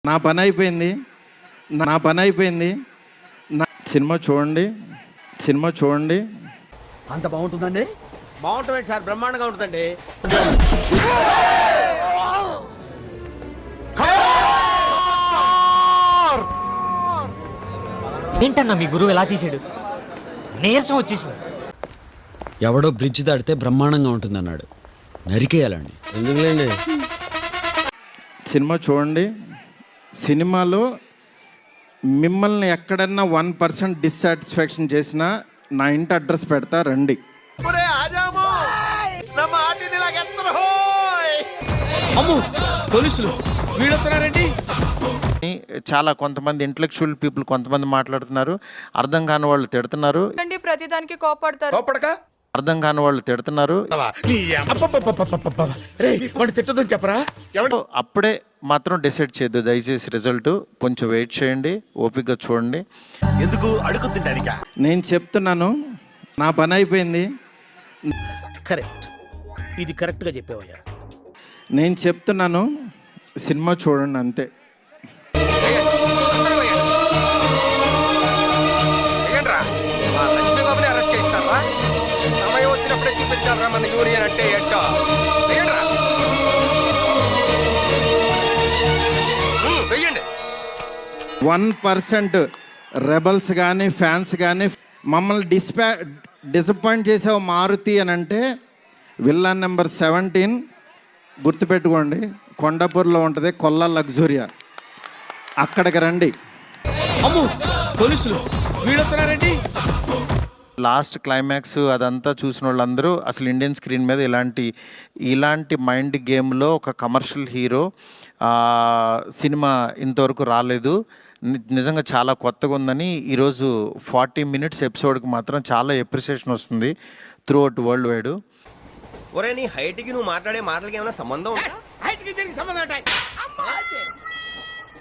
నా పని అయిపోయింది. నా సినిమా చూడండి. అంత బాగుంటుందండి? బాగుంటుంది సార్, బ్రహ్మాండంగా ఉంటుందండి. ఏంటన్నా మీ గురువు ఎలా తీసాడు? నీరసం వచ్చేసింది. ఎవడో బ్రిడ్జ్ దాటితే బ్రహ్మాండంగా ఉంటుందన్నాడు, నరికేయాలండి. ఎందుకులేండి. సినిమా చూడండి. సినిమాలో మిమ్మల్ని ఎక్కడన్నా 1% డిస్సాటిస్ఫాక్షన్ చేసినా నా ఇంటి అడ్రస్ పెడతా, రండి. పోలీసులు వీడొస్తున్నారండి. చాలా కొంతమంది ఇంటలెక్చువల్ పీపుల్ కొంతమంది మాట్లాడుతున్నారు, అర్థం కాని వాళ్ళు తిడుతున్నారు. ప్రతిదానికి కోపడతారు. అర్థం కాని వాళ్ళు తిడుతున్నారు. తిట్టదని చెప్పరా? అప్పుడే మాత్రం డిసైడ్ చేయొద్దు దయచేసి. రిజల్ట్ కొంచెం వెయిట్ చేయండి, ఓపికగా చూడండి. ఎందుకు అడుగుతుంటానిక? నేను చెప్తున్నాను, నా పని అయిపోయింది. కరెక్ట్, ఇది కరెక్ట్గా చెప్పావయ్యా. నేను చెప్తున్నాను, సినిమా చూడండి అంతే. సమయం వచ్చినప్పుడే చూపించాలరా మన యూరియన్ అంటే ఏంటో. 1% రెబల్స్ కానీ ఫ్యాన్స్ కానీ మమ్మల్ని డిసప్పాయింట్ చేసావు మారుతి అని అంటే, విల్లాన్ నెంబర్ 17 గుర్తుపెట్టుకోండి, కొండాపూర్లో ఉంటుంది, కొల్లా లగ్జూరియా. అక్కడికి రండి. పోలీసులు వీడొస్తున్నారండి. లాస్ట్ క్లైమాక్స్ అదంతా చూసిన వాళ్ళందరూ అసలు ఇండియన్ స్క్రీన్ మీద ఇలాంటి మైండ్ గేమ్లో ఒక కమర్షియల్ హీరో సినిమా ఇంతవరకు రాలేదు. నిజంగా చాలా కొత్తగా ఉందని ఈరోజు 40 minutes ఎపిసోడ్కి మాత్రం చాలా ఎప్రిసియేషన్ వస్తుంది త్రూ అవుట్ వరల్డ్ వైడ్. ఒరే, నీ హైట్కి నువ్వు మాట్లాడే మాటలకి ఏమైనా సంబంధం ఉందా?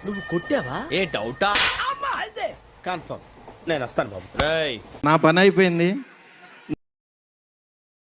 నువ్వు కొట్టావా? ఏ డౌటా? కన్ఫర్మ్. నేను వస్తాను బాబు. రేయ్, నా పని అయిపోయింది.